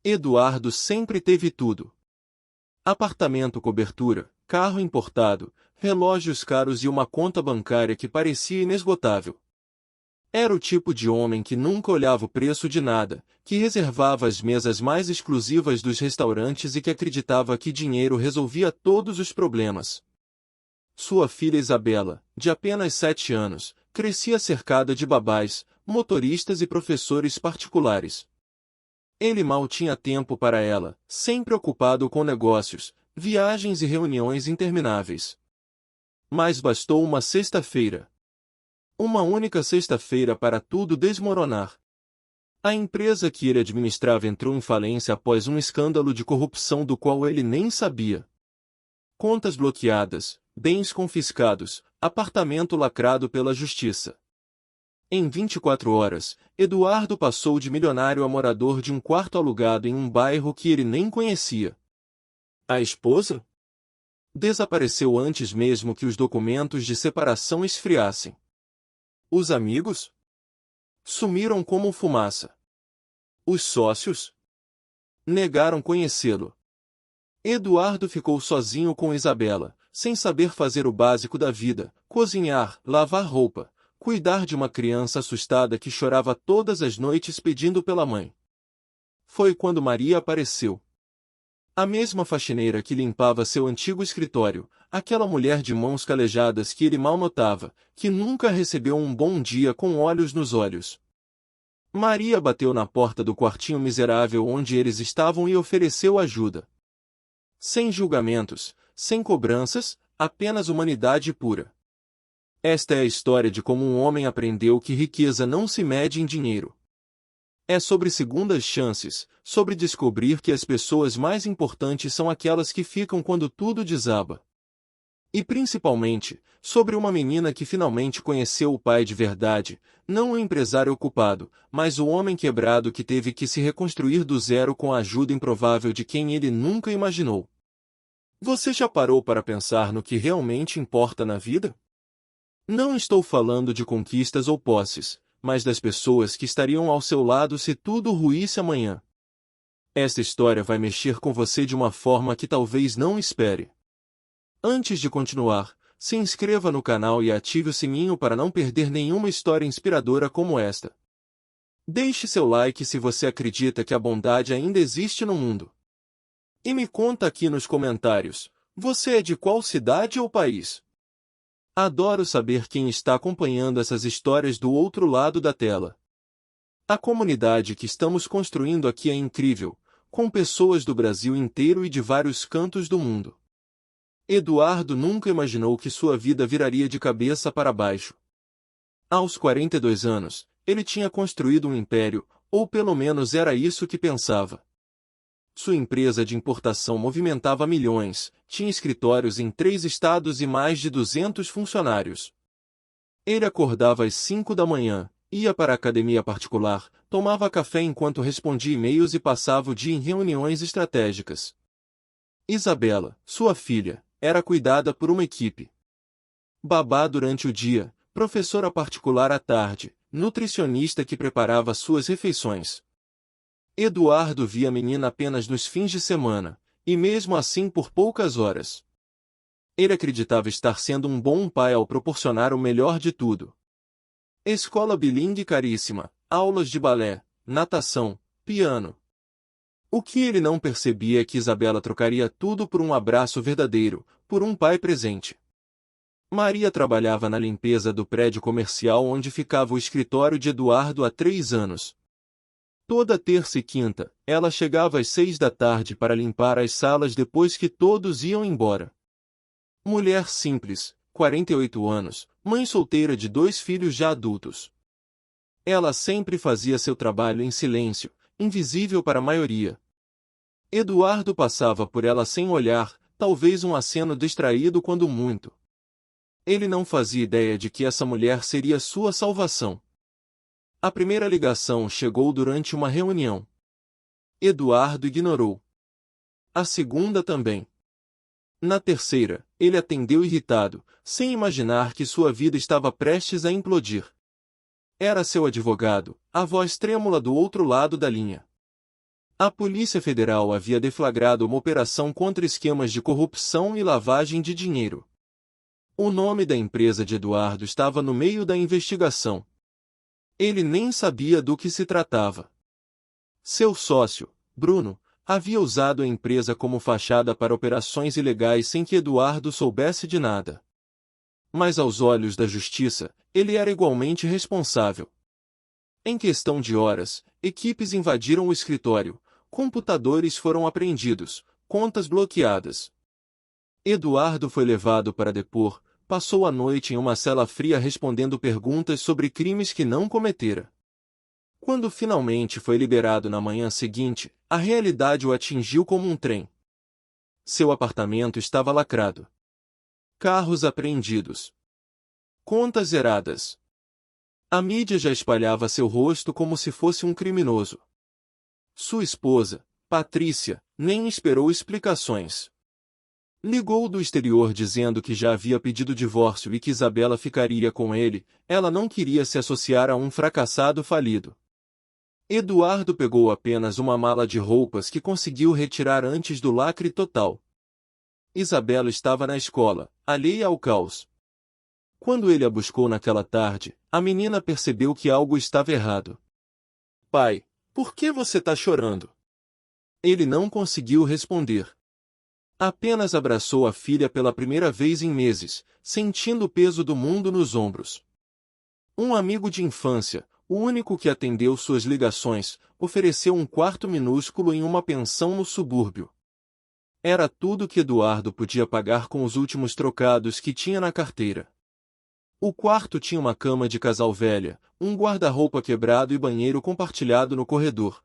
Eduardo sempre teve tudo. Apartamento, cobertura, carro importado, relógios caros e uma conta bancária que parecia inesgotável. Era o tipo de homem que nunca olhava o preço de nada, que reservava as mesas mais exclusivas dos restaurantes e que acreditava que dinheiro resolvia todos os problemas. Sua filha Isabela, de apenas 7 anos, crescia cercada de babás, motoristas e professores particulares. Ele mal tinha tempo para ela, sempre ocupado com negócios, viagens e reuniões intermináveis. Mas bastou uma sexta-feira. Uma única sexta-feira para tudo desmoronar. A empresa que ele administrava entrou em falência após um escândalo de corrupção do qual ele nem sabia. Contas bloqueadas, bens confiscados, apartamento lacrado pela justiça. Em 24 horas, Eduardo passou de milionário a morador de um quarto alugado em um bairro que ele nem conhecia. A esposa? Desapareceu antes mesmo que os documentos de separação esfriassem. Os amigos? Sumiram como fumaça. Os sócios? Negaram conhecê-lo. Eduardo ficou sozinho com Isabela, sem saber fazer o básico da vida, cozinhar, lavar roupa, cuidar de uma criança assustada que chorava todas as noites pedindo pela mãe. Foi quando Maria apareceu. A mesma faxineira que limpava seu antigo escritório, aquela mulher de mãos calejadas que ele mal notava, que nunca recebeu um bom dia com olhos nos olhos. Maria bateu na porta do quartinho miserável onde eles estavam e ofereceu ajuda. Sem julgamentos, sem cobranças, apenas humanidade pura. Esta é a história de como um homem aprendeu que riqueza não se mede em dinheiro. É sobre segundas chances, sobre descobrir que as pessoas mais importantes são aquelas que ficam quando tudo desaba. E principalmente, sobre uma menina que finalmente conheceu o pai de verdade, não o empresário ocupado, mas o homem quebrado que teve que se reconstruir do zero com a ajuda improvável de quem ele nunca imaginou. Você já parou para pensar no que realmente importa na vida? Não estou falando de conquistas ou posses, mas das pessoas que estariam ao seu lado se tudo ruísse amanhã. Esta história vai mexer com você de uma forma que talvez não espere. Antes de continuar, se inscreva no canal e ative o sininho para não perder nenhuma história inspiradora como esta. Deixe seu like se você acredita que a bondade ainda existe no mundo. E me conta aqui nos comentários, você é de qual cidade ou país? Adoro saber quem está acompanhando essas histórias do outro lado da tela. A comunidade que estamos construindo aqui é incrível, com pessoas do Brasil inteiro e de vários cantos do mundo. Eduardo nunca imaginou que sua vida viraria de cabeça para baixo. Aos 42 anos, ele tinha construído um império, ou pelo menos era isso que pensava. Sua empresa de importação movimentava milhões, tinha escritórios em 3 estados e mais de 200 funcionários. Ele acordava às 5 da manhã, ia para a academia particular, tomava café enquanto respondia e-mails e passava o dia em reuniões estratégicas. Isabela, sua filha, era cuidada por uma equipe. Babá durante o dia, professora particular à tarde, nutricionista que preparava suas refeições. Eduardo via a menina apenas nos fins de semana, e mesmo assim por poucas horas. Ele acreditava estar sendo um bom pai ao proporcionar o melhor de tudo. Escola bilíngue caríssima, aulas de balé, natação, piano. O que ele não percebia é que Isabela trocaria tudo por um abraço verdadeiro, por um pai presente. Maria trabalhava na limpeza do prédio comercial onde ficava o escritório de Eduardo há 3 anos. Toda terça e quinta, ela chegava às 6 da tarde para limpar as salas depois que todos iam embora. Mulher simples, 48 anos, mãe solteira de 2 filhos já adultos. Ela sempre fazia seu trabalho em silêncio, invisível para a maioria. Eduardo passava por ela sem olhar, talvez um aceno distraído quando muito. Ele não fazia ideia de que essa mulher seria sua salvação. A primeira ligação chegou durante uma reunião. Eduardo ignorou. A segunda também. Na terceira, ele atendeu irritado, sem imaginar que sua vida estava prestes a implodir. Era seu advogado, a voz trêmula do outro lado da linha. A Polícia Federal havia deflagrado uma operação contra esquemas de corrupção e lavagem de dinheiro. O nome da empresa de Eduardo estava no meio da investigação. Ele nem sabia do que se tratava. Seu sócio, Bruno, havia usado a empresa como fachada para operações ilegais sem que Eduardo soubesse de nada. Mas aos olhos da justiça, ele era igualmente responsável. Em questão de horas, equipes invadiram o escritório, computadores foram apreendidos, contas bloqueadas. Eduardo foi levado para depor, passou a noite em uma cela fria respondendo perguntas sobre crimes que não cometera. Quando finalmente foi liberado na manhã seguinte, a realidade o atingiu como um trem. Seu apartamento estava lacrado. Carros apreendidos. Contas zeradas. A mídia já espalhava seu rosto como se fosse um criminoso. Sua esposa, Patrícia, nem esperou explicações. Ligou do exterior dizendo que já havia pedido divórcio e que Isabela ficaria com ele, ela não queria se associar a um fracassado falido. Eduardo pegou apenas uma mala de roupas que conseguiu retirar antes do lacre total. Isabela estava na escola, alheia ao caos. Quando ele a buscou naquela tarde, a menina percebeu que algo estava errado. Pai, por que você está chorando? Ele não conseguiu responder. Apenas abraçou a filha pela primeira vez em meses, sentindo o peso do mundo nos ombros. Um amigo de infância, o único que atendeu suas ligações, ofereceu um quarto minúsculo em uma pensão no subúrbio. Era tudo que Eduardo podia pagar com os últimos trocados que tinha na carteira. O quarto tinha uma cama de casal velha, um guarda-roupa quebrado e banheiro compartilhado no corredor.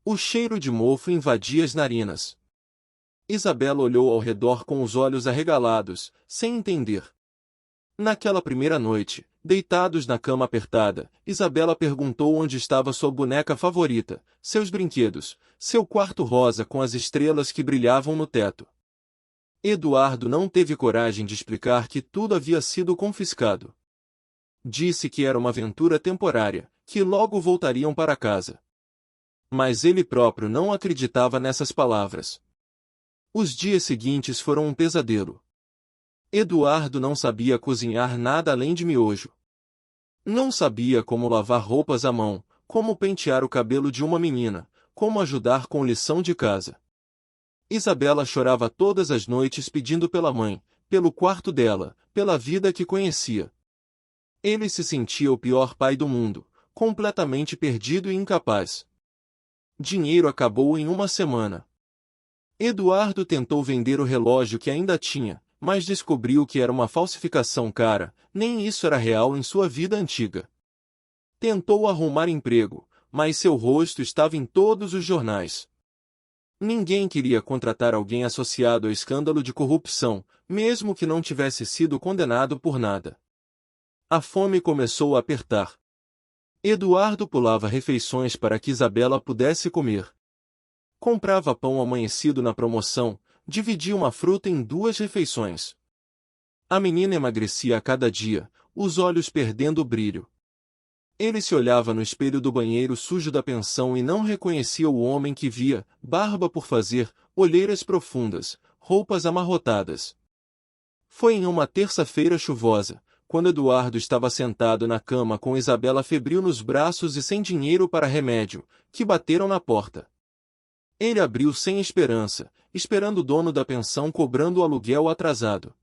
O cheiro de mofo invadia as narinas. Isabela olhou ao redor com os olhos arregalados, sem entender. Naquela primeira noite, deitados na cama apertada, Isabela perguntou onde estava sua boneca favorita, seus brinquedos, seu quarto rosa com as estrelas que brilhavam no teto. Eduardo não teve coragem de explicar que tudo havia sido confiscado. Disse que era uma aventura temporária, que logo voltariam para casa. Mas ele próprio não acreditava nessas palavras. Os dias seguintes foram um pesadelo. Eduardo não sabia cozinhar nada além de miojo. Não sabia como lavar roupas à mão, como pentear o cabelo de uma menina, como ajudar com lição de casa. Isabela chorava todas as noites pedindo pela mãe, pelo quarto dela, pela vida que conhecia. Ele se sentia o pior pai do mundo, completamente perdido e incapaz. Dinheiro acabou em uma semana. Eduardo tentou vender o relógio que ainda tinha, mas descobriu que era uma falsificação cara, nem isso era real em sua vida antiga. Tentou arrumar emprego, mas seu rosto estava em todos os jornais. Ninguém queria contratar alguém associado ao escândalo de corrupção, mesmo que não tivesse sido condenado por nada. A fome começou a apertar. Eduardo pulava refeições para que Isabela pudesse comer. Comprava pão amanhecido na promoção, dividia uma fruta em 2 refeições. A menina emagrecia a cada dia, os olhos perdendo o brilho. Ele se olhava no espelho do banheiro sujo da pensão e não reconhecia o homem que via, barba por fazer, olheiras profundas, roupas amarrotadas. Foi em uma terça-feira chuvosa, quando Eduardo estava sentado na cama com Isabela febril nos braços e sem dinheiro para remédio, que bateram na porta. Ele abriu sem esperança, esperando o dono da pensão cobrando o aluguel atrasado.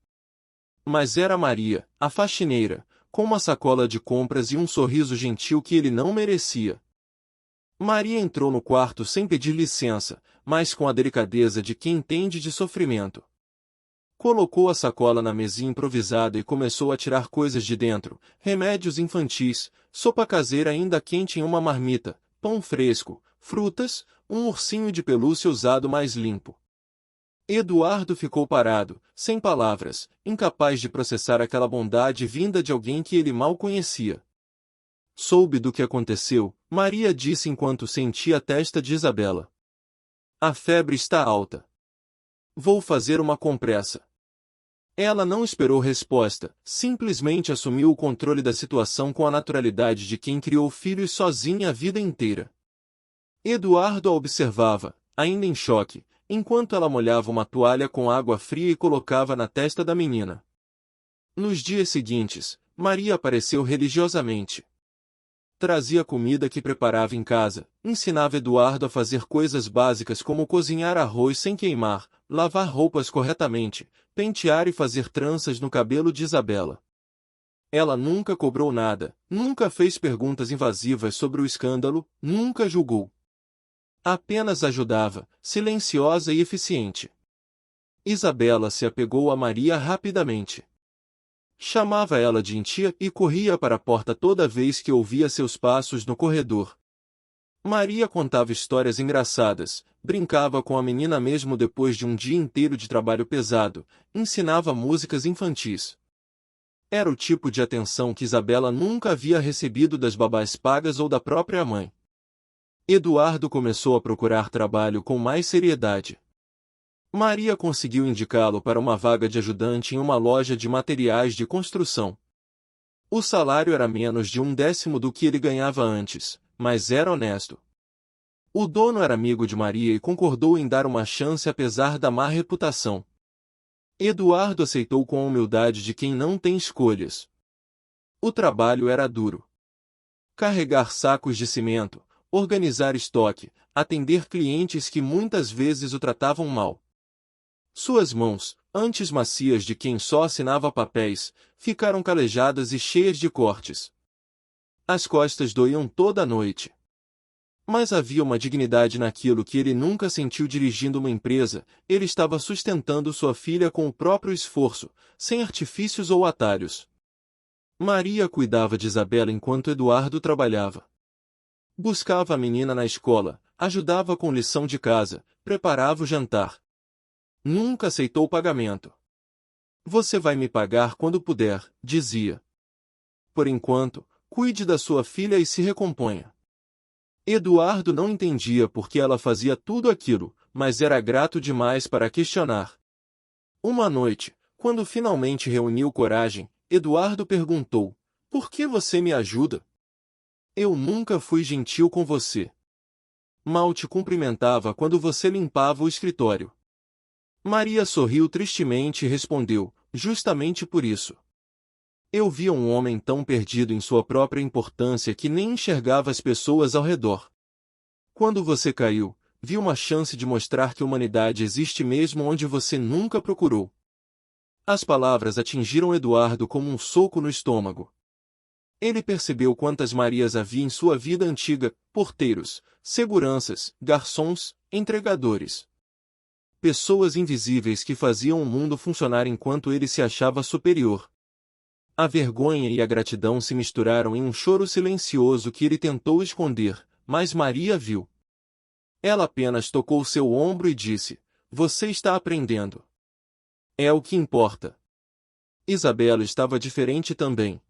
Mas era Maria, a faxineira, com uma sacola de compras e um sorriso gentil que ele não merecia. Maria entrou no quarto sem pedir licença, mas com a delicadeza de quem entende de sofrimento. Colocou a sacola na mesinha improvisada e começou a tirar coisas de dentro, remédios infantis, sopa caseira ainda quente em uma marmita, pão fresco, frutas, um ursinho de pelúcia usado mais limpo. Eduardo ficou parado, sem palavras, incapaz de processar aquela bondade vinda de alguém que ele mal conhecia. Soube do que aconteceu, Maria disse enquanto sentia a testa de Isabela. A febre está alta. Vou fazer uma compressa. Ela não esperou resposta, simplesmente assumiu o controle da situação com a naturalidade de quem criou filhos sozinha a vida inteira. Eduardo a observava, ainda em choque, enquanto ela molhava uma toalha com água fria e colocava na testa da menina. Nos dias seguintes, Maria apareceu religiosamente. Trazia comida que preparava em casa, ensinava Eduardo a fazer coisas básicas como cozinhar arroz sem queimar, lavar roupas corretamente, pentear e fazer tranças no cabelo de Isabela. Ela nunca cobrou nada, nunca fez perguntas invasivas sobre o escândalo, nunca julgou. Apenas ajudava, silenciosa e eficiente. Isabela se apegou a Maria rapidamente. Chamava ela de tia e corria para a porta toda vez que ouvia seus passos no corredor. Maria contava histórias engraçadas, brincava com a menina mesmo depois de um dia inteiro de trabalho pesado, ensinava músicas infantis. Era o tipo de atenção que Isabela nunca havia recebido das babás pagas ou da própria mãe. Eduardo começou a procurar trabalho com mais seriedade. Maria conseguiu indicá-lo para uma vaga de ajudante em uma loja de materiais de construção. O salário era menos de 1/10 do que ele ganhava antes, mas era honesto. O dono era amigo de Maria e concordou em dar uma chance apesar da má reputação. Eduardo aceitou com a humildade de quem não tem escolhas. O trabalho era duro. Carregar sacos de cimento, organizar estoque, atender clientes que muitas vezes o tratavam mal. Suas mãos, antes macias de quem só assinava papéis, ficaram calejadas e cheias de cortes. As costas doíam toda a noite. Mas havia uma dignidade naquilo que ele nunca sentiu dirigindo uma empresa, ele estava sustentando sua filha com o próprio esforço, sem artifícios ou atalhos. Maria cuidava de Isabela enquanto Eduardo trabalhava. Buscava a menina na escola, ajudava com lição de casa, preparava o jantar. Nunca aceitou pagamento. Você vai me pagar quando puder, dizia. Por enquanto, cuide da sua filha e se recomponha. Eduardo não entendia por que ela fazia tudo aquilo, mas era grato demais para questionar. Uma noite, quando finalmente reuniu coragem, Eduardo perguntou: "Por que você me ajuda? Eu nunca fui gentil com você. Mal te cumprimentava quando você limpava o escritório." Maria sorriu tristemente e respondeu: "Justamente por isso. Eu via um homem tão perdido em sua própria importância que nem enxergava as pessoas ao redor. Quando você caiu, vi uma chance de mostrar que a humanidade existe mesmo onde você nunca procurou." As palavras atingiram Eduardo como um soco no estômago. Ele percebeu quantas Marias havia em sua vida antiga: porteiros, seguranças, garçons, entregadores. Pessoas invisíveis que faziam o mundo funcionar enquanto ele se achava superior. A vergonha e a gratidão se misturaram em um choro silencioso que ele tentou esconder, mas Maria viu. Ela apenas tocou seu ombro e disse: "Você está aprendendo. É o que importa." Isabela estava diferente também.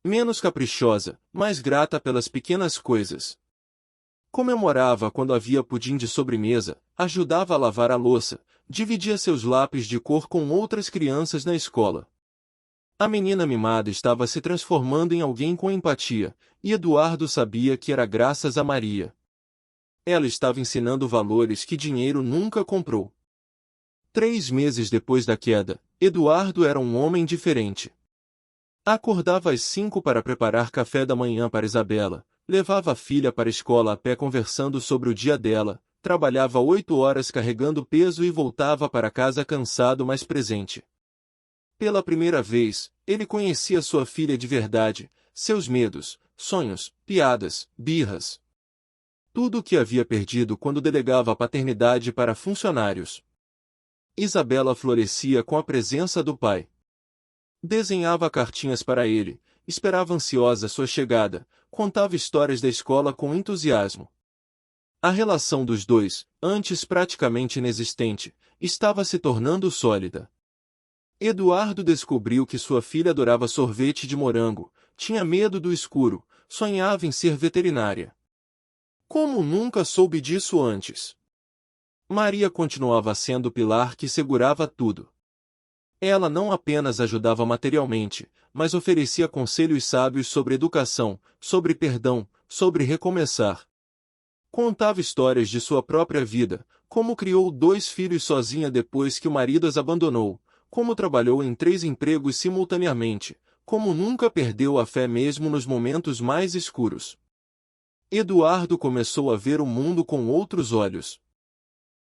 Menos caprichosa, mais grata pelas pequenas coisas. Comemorava quando havia pudim de sobremesa, ajudava a lavar a louça, dividia seus lápis de cor com outras crianças na escola. A menina mimada estava se transformando em alguém com empatia, e Eduardo sabia que era graças a Maria. Ela estava ensinando valores que dinheiro nunca comprou. 3 meses depois da queda, Eduardo era um homem diferente. Acordava às 5 para preparar café da manhã para Isabela, levava a filha para a escola a pé conversando sobre o dia dela, trabalhava 8 horas carregando peso e voltava para casa cansado mas presente. Pela primeira vez, ele conhecia sua filha de verdade, seus medos, sonhos, piadas, birras. Tudo o que havia perdido quando delegava a paternidade para funcionários. Isabela florescia com a presença do pai. Desenhava cartinhas para ele, esperava ansiosa sua chegada, contava histórias da escola com entusiasmo. A relação dos dois, antes praticamente inexistente, estava se tornando sólida. Eduardo descobriu que sua filha adorava sorvete de morango, tinha medo do escuro, sonhava em ser veterinária. Como nunca soube disso antes? Maria continuava sendo o pilar que segurava tudo. Ela não apenas ajudava materialmente, mas oferecia conselhos sábios sobre educação, sobre perdão, sobre recomeçar. Contava histórias de sua própria vida, como criou 2 filhos sozinha depois que o marido as abandonou, como trabalhou em 3 empregos simultaneamente, como nunca perdeu a fé mesmo nos momentos mais escuros. Eduardo começou a ver o mundo com outros olhos.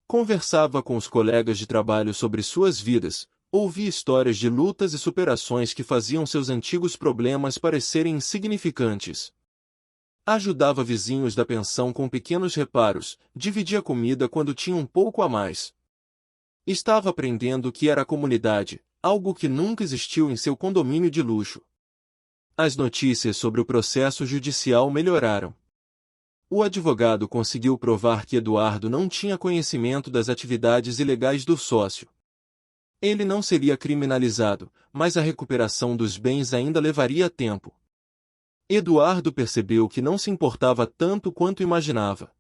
Conversava com os colegas de trabalho sobre suas vidas, ouvia histórias de lutas e superações que faziam seus antigos problemas parecerem insignificantes. Ajudava vizinhos da pensão com pequenos reparos, dividia comida quando tinha um pouco a mais. Estava aprendendo o que era a comunidade, algo que nunca existiu em seu condomínio de luxo. As notícias sobre o processo judicial melhoraram. O advogado conseguiu provar que Eduardo não tinha conhecimento das atividades ilegais do sócio. Ele não seria criminalizado, mas a recuperação dos bens ainda levaria tempo. Eduardo percebeu que não se importava tanto quanto imaginava.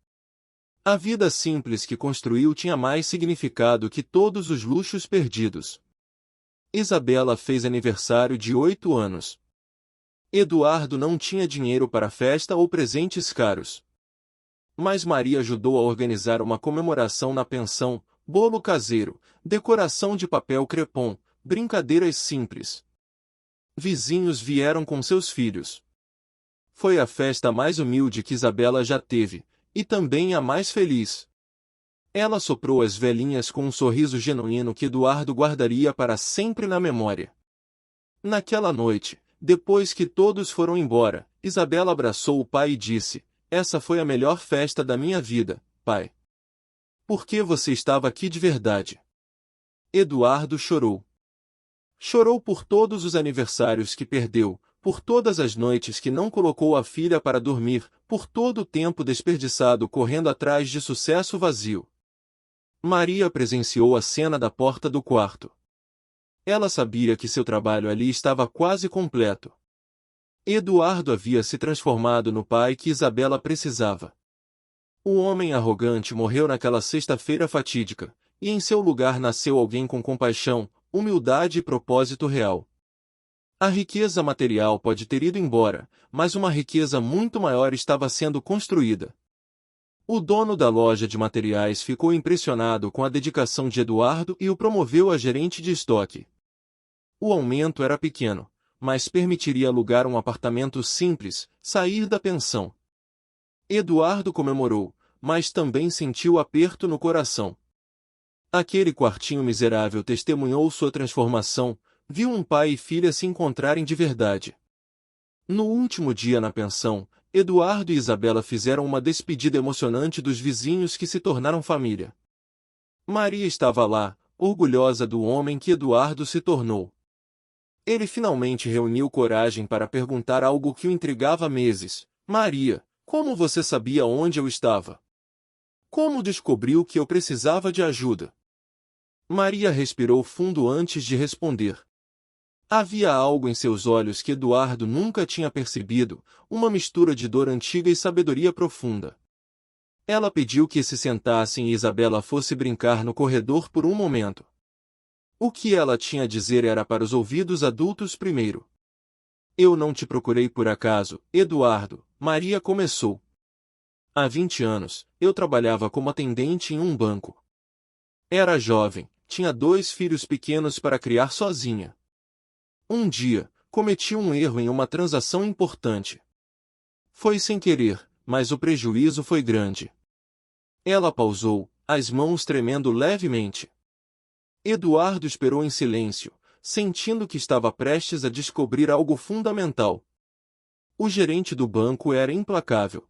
A vida simples que construiu tinha mais significado que todos os luxos perdidos. Isabela fez aniversário de 8 anos. Eduardo não tinha dinheiro para festa ou presentes caros. Mas Maria ajudou a organizar uma comemoração na pensão, bolo caseiro, decoração de papel crepom, brincadeiras simples. Vizinhos vieram com seus filhos. Foi a festa mais humilde que Isabela já teve, e também a mais feliz. Ela soprou as velhinhas com um sorriso genuíno que Eduardo guardaria para sempre na memória. Naquela noite, depois que todos foram embora, Isabela abraçou o pai e disse: "Essa foi a melhor festa da minha vida, pai. Por que você estava aqui de verdade?" Eduardo chorou. Chorou por todos os aniversários que perdeu, por todas as noites que não colocou a filha para dormir, por todo o tempo desperdiçado correndo atrás de sucesso vazio. Maria presenciou a cena da porta do quarto. Ela sabia que seu trabalho ali estava quase completo. Eduardo havia se transformado no pai que Isabela precisava. O homem arrogante morreu naquela sexta-feira fatídica, e em seu lugar nasceu alguém com compaixão, humildade e propósito real. A riqueza material pode ter ido embora, mas uma riqueza muito maior estava sendo construída. O dono da loja de materiais ficou impressionado com a dedicação de Eduardo e o promoveu a gerente de estoque. O aumento era pequeno, mas permitiria alugar um apartamento simples, sair da pensão. Eduardo comemorou, mas também sentiu aperto no coração. Aquele quartinho miserável testemunhou sua transformação, viu um pai e filha se encontrarem de verdade. No último dia na pensão, Eduardo e Isabela fizeram uma despedida emocionante dos vizinhos que se tornaram família. Maria estava lá, orgulhosa do homem que Eduardo se tornou. Ele finalmente reuniu coragem para perguntar algo que o intrigava há meses: "Maria, como você sabia onde eu estava? Como descobriu que eu precisava de ajuda?" Maria respirou fundo antes de responder. Havia algo em seus olhos que Eduardo nunca tinha percebido, uma mistura de dor antiga e sabedoria profunda. Ela pediu que se sentassem e Isabela fosse brincar no corredor por um momento. O que ela tinha a dizer era para os ouvidos adultos primeiro. "Eu não te procurei por acaso, Eduardo", Maria começou. "Há 20 anos, eu trabalhava como atendente em um banco. Era jovem, tinha 2 filhos pequenos para criar sozinha. Um dia, cometi um erro em uma transação importante. Foi sem querer, mas o prejuízo foi grande." Ela pausou, as mãos tremendo levemente. Eduardo esperou em silêncio, sentindo que estava prestes a descobrir algo fundamental. O gerente do banco era implacável.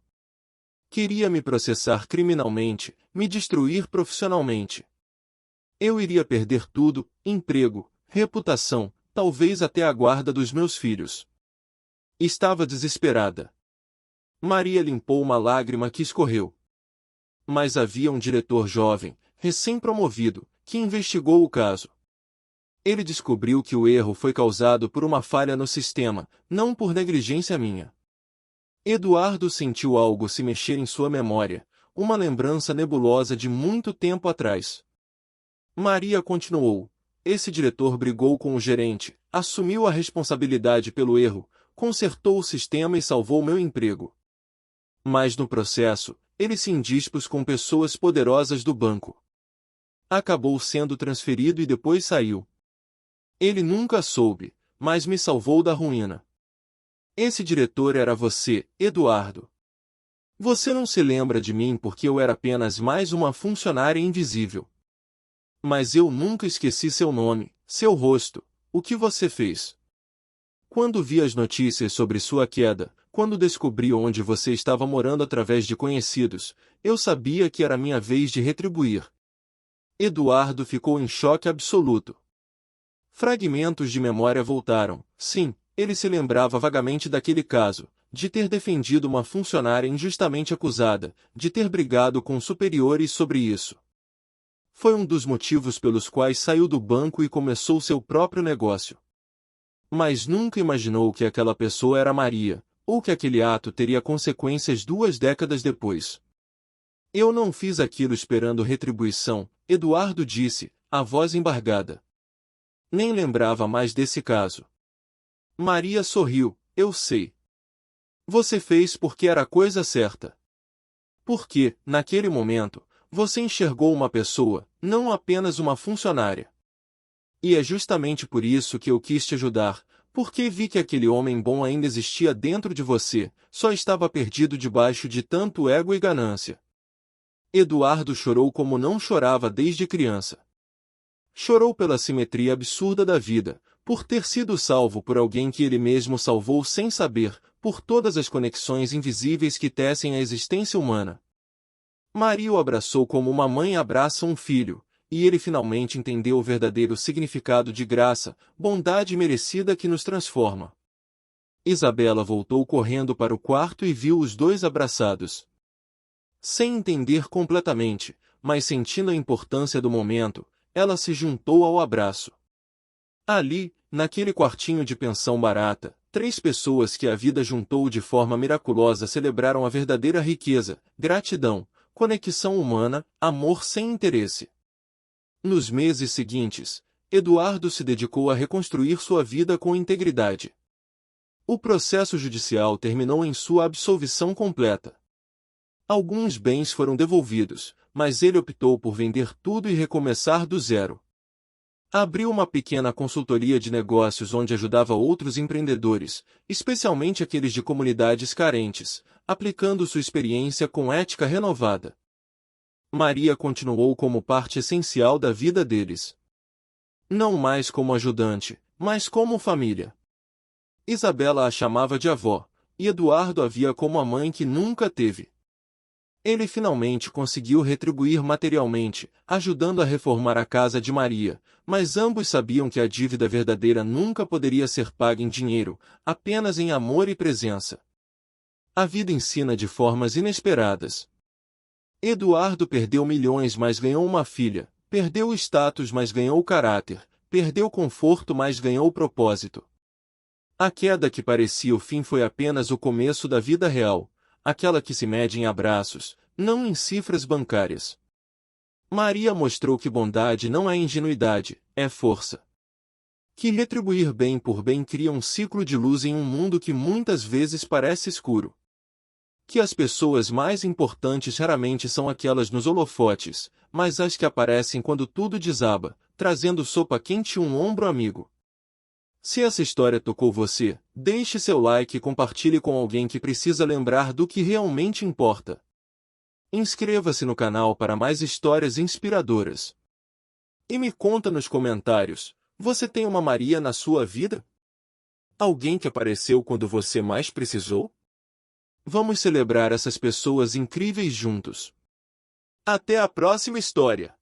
Queria me processar criminalmente, me destruir profissionalmente. Eu iria perder tudo: emprego, reputação, talvez até a guarda dos meus filhos. Estava desesperada. Maria limpou uma lágrima que escorreu. Mas havia um diretor jovem, recém-promovido, que investigou o caso. Ele descobriu que o erro foi causado por uma falha no sistema, não por negligência minha. Eduardo sentiu algo se mexer em sua memória, uma lembrança nebulosa de muito tempo atrás. Maria continuou: "Esse diretor brigou com o gerente, assumiu a responsabilidade pelo erro, consertou o sistema e salvou meu emprego. Mas no processo, ele se indispôs com pessoas poderosas do banco. Acabou sendo transferido e depois saiu. Ele nunca soube, mas me salvou da ruína. Esse diretor era você, Eduardo. Você não se lembra de mim porque eu era apenas mais uma funcionária invisível. Mas eu nunca esqueci seu nome, seu rosto, o que você fez. Quando vi as notícias sobre sua queda, quando descobri onde você estava morando através de conhecidos, eu sabia que era minha vez de retribuir. Eduardo ficou em choque absoluto. Fragmentos de memória voltaram. Sim, ele se lembrava vagamente daquele caso, de ter defendido uma funcionária injustamente acusada, de ter brigado com superiores sobre isso. Foi um dos motivos pelos quais saiu do banco e começou seu próprio negócio. Mas nunca imaginou que aquela pessoa era Maria, ou que aquele ato teria consequências 2 décadas depois. Eu não fiz aquilo esperando retribuição, Eduardo disse, a voz embargada. Nem lembrava mais desse caso. Maria sorriu, eu sei. Você fez porque era a coisa certa. Porque, naquele momento, você enxergou uma pessoa, não apenas uma funcionária. E é justamente por isso que eu quis te ajudar, porque vi que aquele homem bom ainda existia dentro de você, só estava perdido debaixo de tanto ego e ganância. Eduardo chorou como não chorava desde criança. Chorou pela simetria absurda da vida, por ter sido salvo por alguém que ele mesmo salvou sem saber, por todas as conexões invisíveis que tecem a existência humana. Maria o abraçou como uma mãe abraça um filho, e ele finalmente entendeu o verdadeiro significado de graça, bondade merecida que nos transforma. Isabela voltou correndo para o quarto e viu os dois abraçados. Sem entender completamente, mas sentindo a importância do momento, ela se juntou ao abraço. Ali, naquele quartinho de pensão barata, 3 pessoas que a vida juntou de forma miraculosa celebraram a verdadeira riqueza, gratidão, conexão humana, amor sem interesse. Nos meses seguintes, Eduardo se dedicou a reconstruir sua vida com integridade. O processo judicial terminou em sua absolvição completa. Alguns bens foram devolvidos, mas ele optou por vender tudo e recomeçar do zero. Abriu uma pequena consultoria de negócios onde ajudava outros empreendedores, especialmente aqueles de comunidades carentes, aplicando sua experiência com ética renovada. Maria continuou como parte essencial da vida deles. Não mais como ajudante, mas como família. Isabela a chamava de avó, e Eduardo a via como a mãe que nunca teve. Ele finalmente conseguiu retribuir materialmente, ajudando a reformar a casa de Maria, mas ambos sabiam que a dívida verdadeira nunca poderia ser paga em dinheiro, apenas em amor e presença. A vida ensina de formas inesperadas. Eduardo perdeu milhões, mas ganhou uma filha, perdeu o status, mas ganhou o caráter, perdeu conforto, mas ganhou propósito. A queda que parecia o fim foi apenas o começo da vida real, aquela que se mede em abraços, não em cifras bancárias. Maria mostrou que bondade não é ingenuidade, é força. Que retribuir bem por bem cria um ciclo de luz em um mundo que muitas vezes parece escuro. Que as pessoas mais importantes raramente são aquelas nos holofotes, mas as que aparecem quando tudo desaba, trazendo sopa quente e um ombro amigo. Se essa história tocou você, deixe seu like e compartilhe com alguém que precisa lembrar do que realmente importa. Inscreva-se no canal para mais histórias inspiradoras. E me conta nos comentários, você tem uma Maria na sua vida? Alguém que apareceu quando você mais precisou? Vamos celebrar essas pessoas incríveis juntos. Até a próxima história!